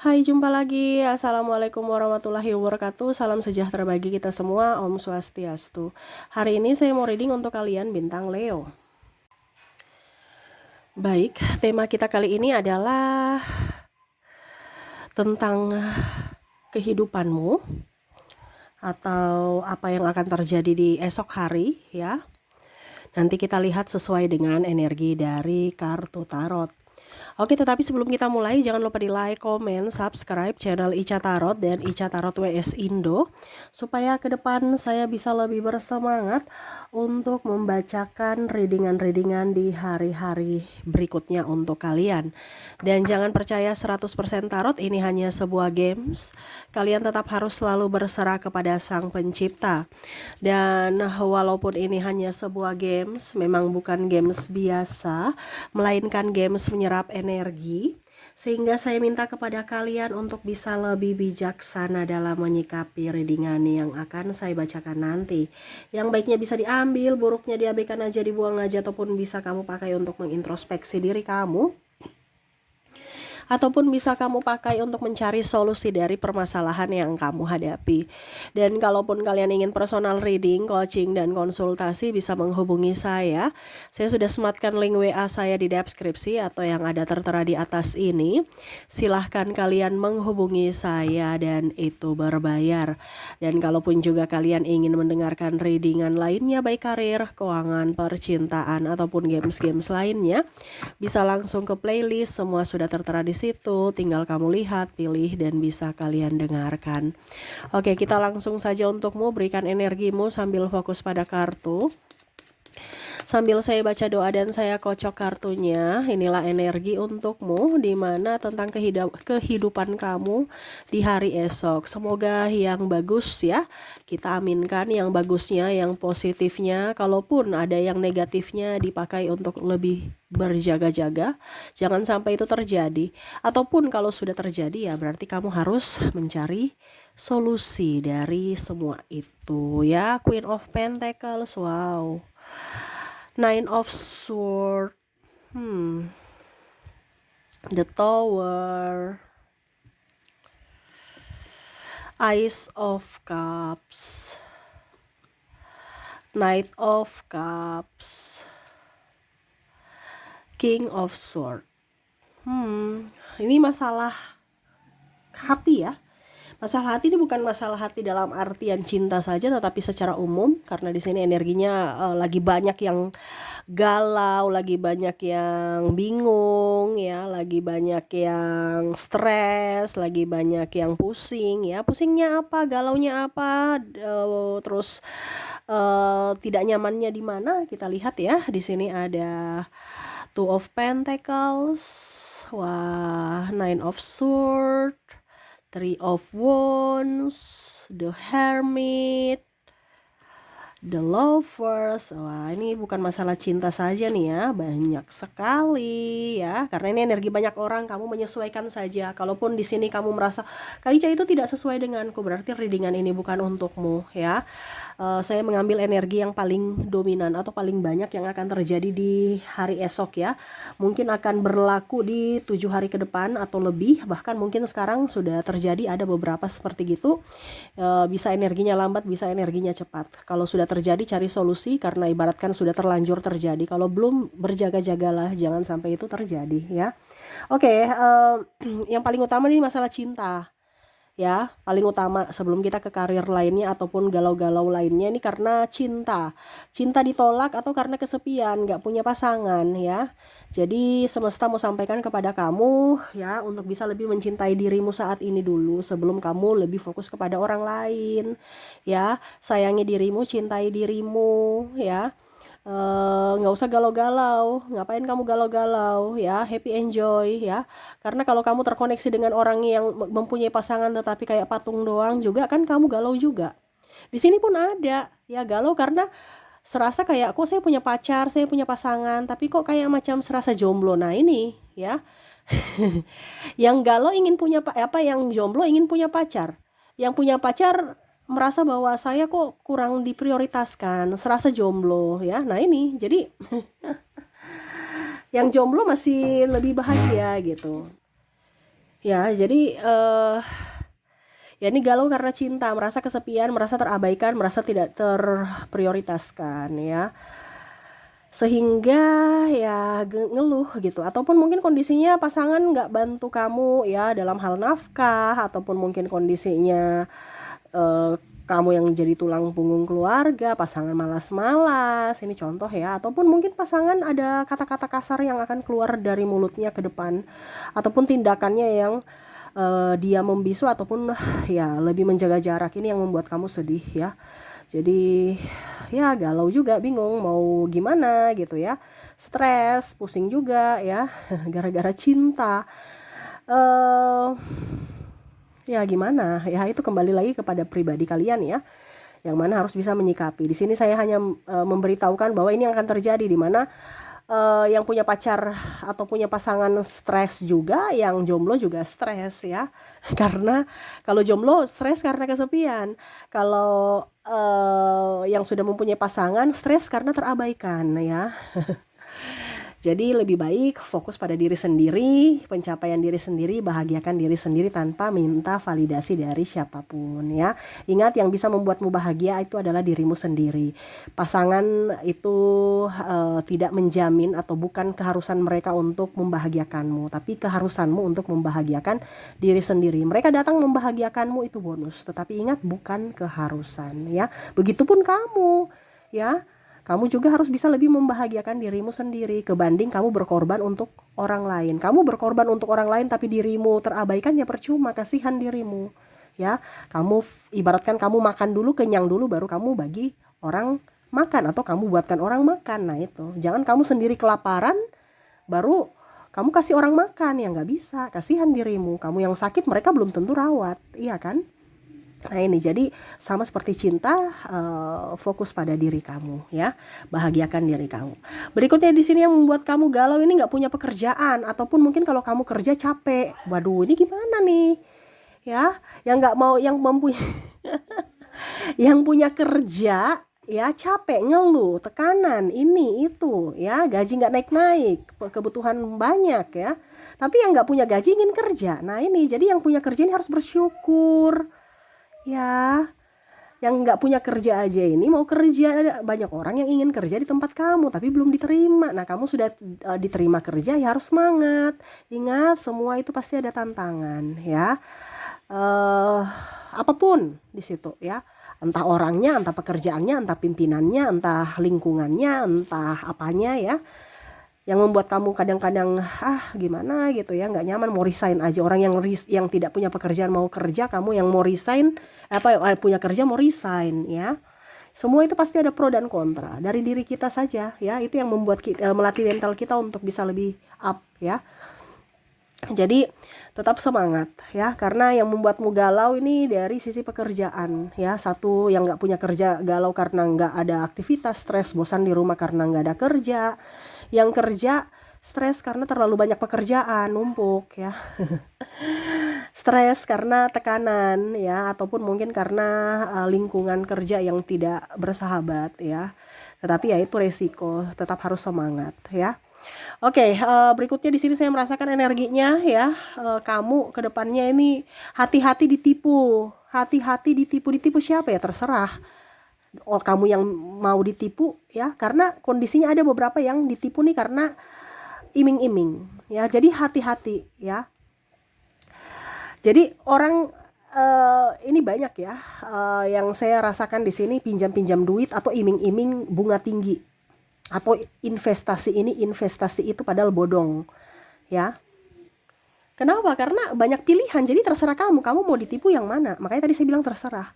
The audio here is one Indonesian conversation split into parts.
Hai, jumpa lagi. Assalamualaikum warahmatullahi wabarakatuh. Salam sejahtera bagi kita semua. Om Swastiastu. Hari ini saya mau reading untuk kalian bintang Leo. Baik, tema kita kali ini adalah tentang kehidupanmu atau apa yang akan terjadi di esok hari ya. Nanti kita lihat sesuai dengan energi dari kartu tarot. Oke, tetapi sebelum kita mulai, jangan lupa di like, komen, subscribe channel Ica Tarot dan Ica Tarot WS Indo, supaya ke depan saya bisa lebih bersemangat untuk membacakan readingan-readingan di hari-hari berikutnya untuk kalian. Dan jangan percaya 100% tarot ini hanya sebuah games. Kalian tetap harus selalu berserah kepada Sang Pencipta. Dan walaupun ini hanya sebuah games, memang bukan games biasa, melainkan games menyerap energi, sehingga saya minta kepada kalian untuk bisa lebih bijaksana dalam menyikapi readingan yang akan saya bacakan nanti. Yang baiknya bisa diambil, buruknya diabaikan aja, dibuang aja, ataupun bisa kamu pakai untuk mengintrospeksi diri kamu, ataupun bisa kamu pakai untuk mencari solusi dari permasalahan yang kamu hadapi. Dan kalaupun kalian ingin personal reading, coaching, dan konsultasi, bisa menghubungi saya. Saya sudah sematkan link WA saya di deskripsi atau yang ada tertera di atas ini. Silahkan kalian menghubungi saya dan itu berbayar. Dan kalaupun juga kalian ingin mendengarkan readingan lainnya, baik karir, keuangan, percintaan, ataupun games-games lainnya, bisa langsung ke playlist, semua sudah tertera di situ, tinggal kamu lihat, pilih, dan bisa kalian dengarkan. Oke, kita langsung saja untukmu, berikan energimu sambil fokus pada kartu. Sambil saya baca doa dan saya kocok kartunya, inilah energi untukmu, di mana tentang kehidupan kamu di hari esok. Semoga yang bagus ya, kita aminkan yang bagusnya, yang positifnya. Kalaupun ada yang negatifnya, dipakai untuk lebih berjaga-jaga, jangan sampai itu terjadi. Ataupun kalau sudah terjadi ya berarti kamu harus mencari solusi dari semua itu ya. Queen of Pentacles, wow. Nine of Swords, the Tower, Ace of Cups, Knight of Cups, King of Swords. Ini masalah hati ya. Masalah hati ini bukan masalah hati dalam artian cinta saja, tetapi secara umum, karena di sini energinya lagi banyak yang galau, lagi banyak yang bingung ya, lagi banyak yang stres, lagi banyak yang pusing ya. Pusingnya apa, galaunya apa, terus tidak nyamannya di mana? Kita lihat ya. Di sini ada Two of Pentacles, wah, Nine of Swords, Three of Wands, the Hermit, the Lovers. Wah, ini bukan masalah cinta saja nih ya, banyak sekali ya. Karena ini energi banyak orang, kamu menyesuaikan saja. Kalaupun di sini kamu merasa Kak Ica itu tidak sesuai denganku, berarti readingan ini bukan untukmu ya. Saya mengambil energi yang paling dominan atau paling banyak yang akan terjadi di hari esok ya. Mungkin akan berlaku di 7 hari ke depan atau lebih, bahkan mungkin sekarang sudah terjadi, ada beberapa seperti gitu. Bisa energinya lambat, bisa energinya cepat. Kalau sudah terjadi, cari solusi, karena ibaratkan sudah terlanjur terjadi. Kalau belum, berjaga-jagalah, jangan sampai itu terjadi ya. Oke, yang paling utama nih masalah cinta ya, paling utama sebelum kita ke karir lainnya ataupun galau-galau lainnya. Ini karena cinta ditolak atau karena kesepian, gak punya pasangan ya. Jadi semesta mau sampaikan kepada kamu ya, untuk bisa lebih mencintai dirimu saat ini dulu, sebelum kamu lebih fokus kepada orang lain ya. Sayangi dirimu, cintai dirimu ya. Nggak usah galau-galau, ngapain kamu galau-galau ya, happy enjoy ya. Karena kalau kamu terkoneksi dengan orang yang mempunyai pasangan tetapi kayak patung doang juga, kan kamu galau juga. Di sini pun ada ya, galau karena serasa kayak kok saya punya pacar, saya punya pasangan, tapi kok kayak macam serasa jomblo. Nah ini ya, yang galau ingin punya yang jomblo ingin punya pacar, yang punya pacar merasa bahwa saya kok kurang diprioritaskan, serasa jomblo ya. Nah ini jadi yang jomblo masih lebih bahagia gitu. Ya, jadi ya ini galau karena cinta, merasa kesepian, merasa terabaikan, merasa tidak terprioritaskan ya. Sehingga ya ngeluh gitu, ataupun mungkin kondisinya pasangan nggak bantu kamu ya dalam hal nafkah, ataupun mungkin kondisinya eh, kamu yang jadi tulang punggung keluarga, pasangan malas-malas, ini contoh ya, ataupun mungkin pasangan ada kata-kata kasar yang akan keluar dari mulutnya ke depan, ataupun tindakannya yang dia membisu ataupun ya lebih menjaga jarak, ini yang membuat kamu sedih ya. Jadi ya galau juga, bingung mau gimana gitu ya, stres, pusing juga ya, gara-gara cinta. eh Ya gimana ya, itu kembali lagi kepada pribadi kalian ya, yang mana harus bisa menyikapi. Di sini saya hanya memberitahukan bahwa ini akan terjadi, di mana yang punya pacar atau punya pasangan stres juga, yang jomblo juga stres ya. Karena kalau jomblo stres karena kesepian, kalau yang sudah mempunyai pasangan stres karena terabaikan ya. Jadi lebih baik fokus pada diri sendiri, pencapaian diri sendiri, bahagiakan diri sendiri tanpa minta validasi dari siapapun ya. Ingat, yang bisa membuatmu bahagia itu adalah dirimu sendiri. Pasangan itu tidak menjamin atau bukan keharusan mereka untuk membahagiakanmu, tapi keharusanmu untuk membahagiakan diri sendiri. Mereka datang membahagiakanmu itu bonus, tetapi ingat, bukan keharusan ya. Begitupun kamu ya. Kamu juga harus bisa lebih membahagiakan dirimu sendiri kebanding kamu berkorban untuk orang lain. Kamu berkorban untuk orang lain tapi dirimu terabaikan, ya percuma, kasihan dirimu. Ya, kamu ibaratkan kamu makan dulu, kenyang dulu, baru kamu bagi orang makan, atau kamu buatkan orang makan. Nah itu, jangan kamu sendiri kelaparan baru kamu kasih orang makan, ya nggak bisa, kasihan dirimu. Kamu yang sakit mereka belum tentu rawat, iya kan? Nah ini jadi sama seperti cinta, fokus pada diri kamu ya, bahagiakan diri kamu. Berikutnya di sini yang membuat kamu galau ini nggak punya pekerjaan, ataupun mungkin kalau kamu kerja capek. Waduh, ini gimana nih? Ya, yang nggak mau, yang mempunyai yang punya kerja ya capek, ngeluh, tekanan ini itu ya, gaji nggak naik-naik, kebutuhan banyak ya. Tapi yang nggak punya gaji ingin kerja. Nah ini jadi yang punya kerja ini harus bersyukur ya. Yang nggak punya kerja aja ini mau kerja, banyak orang yang ingin kerja di tempat kamu tapi belum diterima. Nah kamu sudah diterima kerja, ya harus semangat. Ingat, semua itu pasti ada tantangan ya. eh Apapun di situ ya, entah orangnya, entah pekerjaannya, entah pimpinannya, entah lingkungannya, entah apanya ya, yang membuat kamu kadang-kadang gimana gitu ya, nggak nyaman, mau resign aja. Orang yang tidak punya pekerjaan mau kerja, kamu yang mau resign, punya kerja mau resign ya. Semua itu pasti ada pro dan kontra dari diri kita saja ya. Itu yang membuat kita, melatih mental kita untuk bisa lebih up ya. Jadi tetap semangat ya, karena yang membuatmu galau ini dari sisi pekerjaan ya. Satu, yang nggak punya kerja galau karena nggak ada aktivitas, stres, bosan di rumah karena nggak ada kerja. Yang kerja stres karena terlalu banyak pekerjaan numpuk ya. Stres karena tekanan ya, ataupun mungkin karena lingkungan kerja yang tidak bersahabat ya. Tetapi ya itu resiko, tetap harus semangat ya. Oke, berikutnya di sini saya merasakan energinya ya. Kamu ke depannya ini hati-hati ditipu. Hati-hati ditipu. Ditipu siapa ya? Terserah. Oh, kamu yang mau ditipu ya. Karena kondisinya ada beberapa yang ditipu nih karena iming-iming ya. Jadi hati-hati ya. Jadi orang ini banyak ya, yang saya rasakan di sini, pinjam-pinjam duit atau iming-iming bunga tinggi, atau investasi ini investasi itu, padahal bodong ya. Kenapa? Karena banyak pilihan, jadi terserah kamu mau ditipu yang mana. Makanya tadi saya bilang terserah,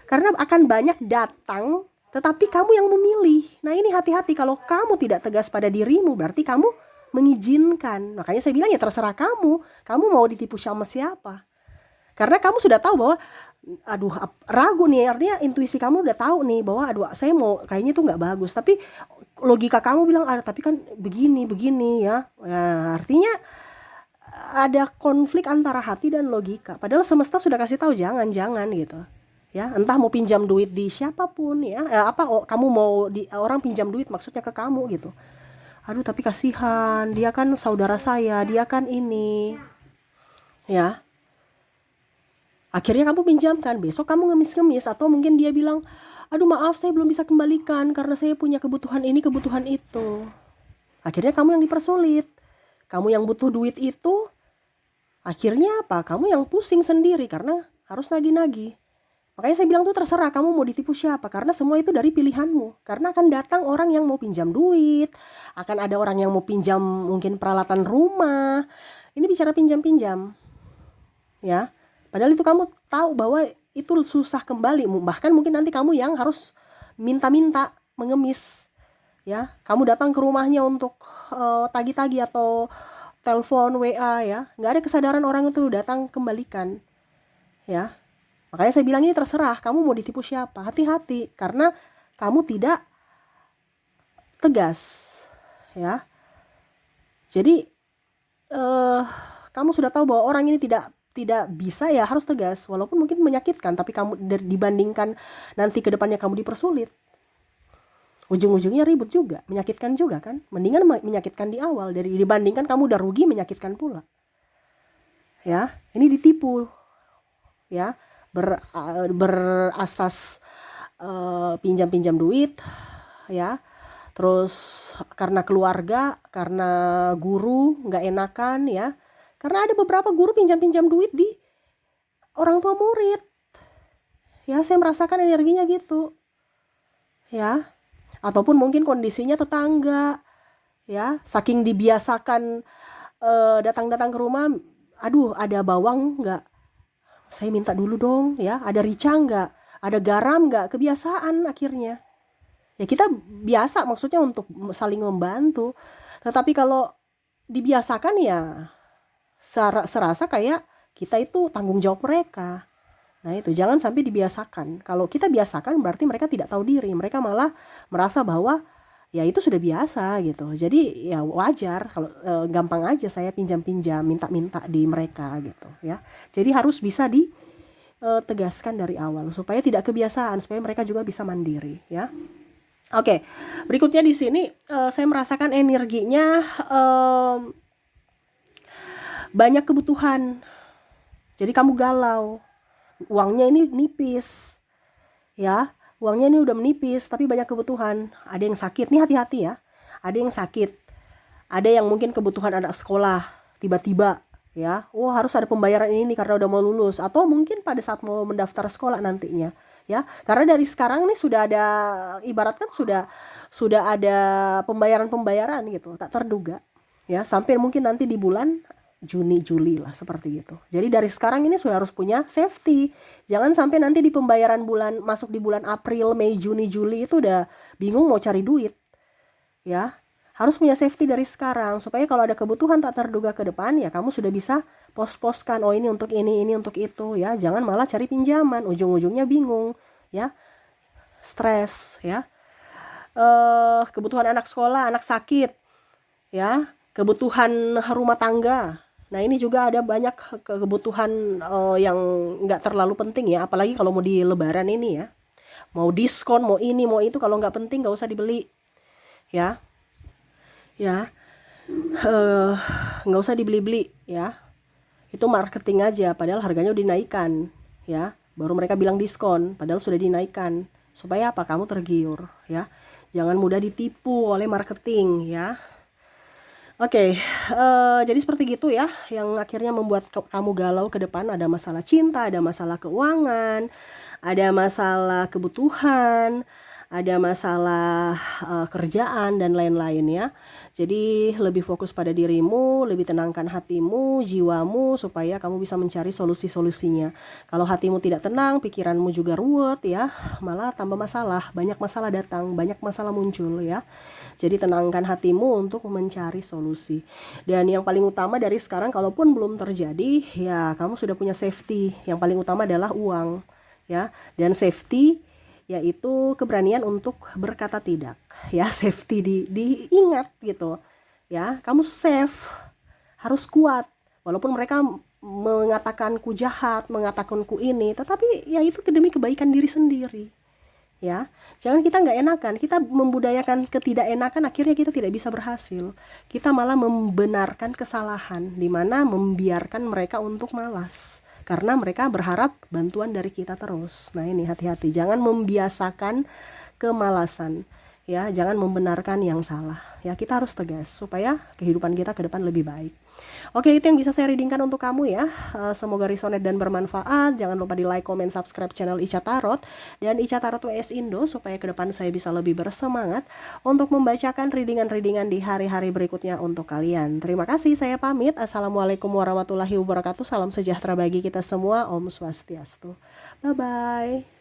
karena akan banyak datang tetapi kamu yang memilih. Nah ini hati-hati, kalau kamu tidak tegas pada dirimu berarti kamu mengizinkan. Makanya saya bilang ya terserah kamu mau ditipu sama siapa. Karena kamu sudah tahu bahwa aduh, ragu nih, artinya intuisi kamu udah tahu nih bahwa aduh, saya mau kayaknya tuh nggak bagus, tapi logika kamu bilang tapi kan begini ya. Ya artinya ada konflik antara hati dan logika, padahal semesta sudah kasih tahu jangan gitu ya. Entah mau pinjam duit di siapapun ya, kamu mau orang pinjam duit maksudnya ke kamu gitu, aduh tapi kasihan dia kan saudara saya, dia kan ini. ya. Akhirnya kamu pinjamkan, besok kamu ngemis-ngemis, atau mungkin dia bilang, aduh maaf saya belum bisa kembalikan karena saya punya kebutuhan ini, kebutuhan itu. Akhirnya kamu yang dipersulit. Kamu yang butuh duit itu, akhirnya apa? Kamu yang pusing sendiri karena harus nagih-nagih. Makanya saya bilang tuh terserah kamu mau ditipu siapa, karena semua itu dari pilihanmu. Karena akan datang orang yang mau pinjam duit, akan ada orang yang mau pinjam mungkin peralatan rumah. Ini bicara pinjam-pinjam, ya. Padahal itu kamu tahu bahwa itu susah kembali, bahkan mungkin nanti kamu yang harus minta-minta, mengemis, ya. Kamu datang ke rumahnya untuk tagih-tagih atau telepon WA, ya. Nggak ada kesadaran orang itu datang kembalikan, ya. Makanya saya bilang ini terserah kamu mau ditipu siapa. Hati-hati karena kamu tidak tegas, ya. Jadi kamu sudah tahu bahwa orang ini tidak bisa, ya harus tegas walaupun mungkin menyakitkan, tapi kamu dibandingkan nanti ke depannya kamu dipersulit, ujung-ujungnya ribut juga, menyakitkan juga kan. Mendingan menyakitkan di awal dari dibandingkan kamu udah rugi menyakitkan pula. Ya, ini ditipu, ya, berasas pinjam-pinjam duit, ya. Terus karena keluarga, karena guru nggak enakan, ya. Karena ada beberapa guru pinjam-pinjam duit di orang tua murid. Ya, saya merasakan energinya gitu. Ya. Ataupun mungkin kondisinya tetangga. Ya, saking dibiasakan datang-datang ke rumah, aduh ada bawang nggak? Saya minta dulu dong, ya. Ada rica nggak? Ada garam nggak? Kebiasaan akhirnya. Ya kita biasa maksudnya untuk saling membantu. Tetapi kalau dibiasakan ya serasa kayak kita itu tanggung jawab mereka. Nah itu jangan sampai dibiasakan. Kalau kita biasakan berarti mereka tidak tahu diri. Mereka malah merasa bahwa ya itu sudah biasa gitu. Jadi ya wajar kalau gampang aja saya pinjam-pinjam, minta-minta di mereka gitu ya. Jadi harus bisa ditegaskan dari awal supaya tidak kebiasaan, supaya mereka juga bisa mandiri ya. Oke, berikutnya di sini saya merasakan energinya banyak kebutuhan. Jadi kamu galau, uangnya ini nipis, ya, uangnya ini udah menipis, tapi banyak kebutuhan. Ada yang sakit, nih hati-hati ya. Ada yang sakit, ada yang mungkin kebutuhan anak sekolah, tiba-tiba, ya, oh harus ada pembayaran ini karena udah mau lulus, atau mungkin pada saat mau mendaftar sekolah nantinya. Ya, karena dari sekarang nih sudah ada, ibaratkan sudah ada pembayaran gitu, tak terduga, ya, sampai mungkin nanti di bulan Juni Juli lah seperti itu. Jadi dari sekarang ini sudah harus punya safety. Jangan sampai nanti di pembayaran bulan masuk di bulan April, Mei, Juni, Juli itu udah bingung mau cari duit, ya. Harus punya safety dari sekarang supaya kalau ada kebutuhan tak terduga ke depan ya kamu sudah bisa pos-poskan, oh ini untuk ini untuk itu ya. Jangan malah cari pinjaman, ujung-ujungnya bingung ya, stres ya. Kebutuhan anak sekolah, anak sakit ya, kebutuhan rumah tangga. Nah ini juga ada banyak kebutuhan yang nggak terlalu penting ya, apalagi kalau mau di lebaran ini ya, mau diskon, mau ini mau itu, kalau nggak penting nggak usah dibeli ya. Ya, nggak usah dibeli-beli ya. Itu marketing aja, padahal harganya udah dinaikkan ya. Baru mereka bilang diskon, padahal sudah dinaikkan. Supaya apa? Kamu tergiur ya. Jangan mudah ditipu oleh marketing ya. Oke, jadi seperti gitu ya, yang akhirnya membuat kamu galau ke depan. Ada masalah cinta, ada masalah keuangan, ada masalah kebutuhan, ada masalah kerjaan dan lain-lain ya. Jadi lebih fokus pada dirimu, lebih tenangkan hatimu, jiwamu, supaya kamu bisa mencari solusi-solusinya. Kalau hatimu tidak tenang, pikiranmu juga ruwet ya, malah tambah masalah, banyak masalah datang, banyak masalah muncul ya. Jadi tenangkan hatimu untuk mencari solusi. Dan yang paling utama dari sekarang, kalaupun belum terjadi, ya kamu sudah punya safety. Yang paling utama adalah uang ya. Dan safety yaitu keberanian untuk berkata tidak ya. Safety diingat gitu ya. Kamu safe, harus kuat walaupun mereka mengatakan ku jahat, mengatakan ku ini, tetapi ya itu demi kebaikan diri sendiri ya. Jangan kita nggak enakan, kita membudayakan ketidakenakan, akhirnya kita tidak bisa berhasil. Kita malah membenarkan kesalahan, di mana membiarkan mereka untuk malas. Karena mereka berharap bantuan dari kita terus. Nah ini hati-hati, jangan membiasakan kemalasan. Ya, jangan membenarkan yang salah. Ya, kita harus tegas supaya kehidupan kita ke depan lebih baik. Oke, itu yang bisa saya readingkan untuk kamu ya. Semoga resonate dan bermanfaat. Jangan lupa di like, comment, subscribe channel Ica Tarot dan Ica Tarot WS Indo supaya ke depan saya bisa lebih bersemangat untuk membacakan readingan-readingan di hari-hari berikutnya untuk kalian. Terima kasih, saya pamit. Assalamualaikum warahmatullahi wabarakatuh. Salam sejahtera bagi kita semua. Om Swastiastu. Bye-bye.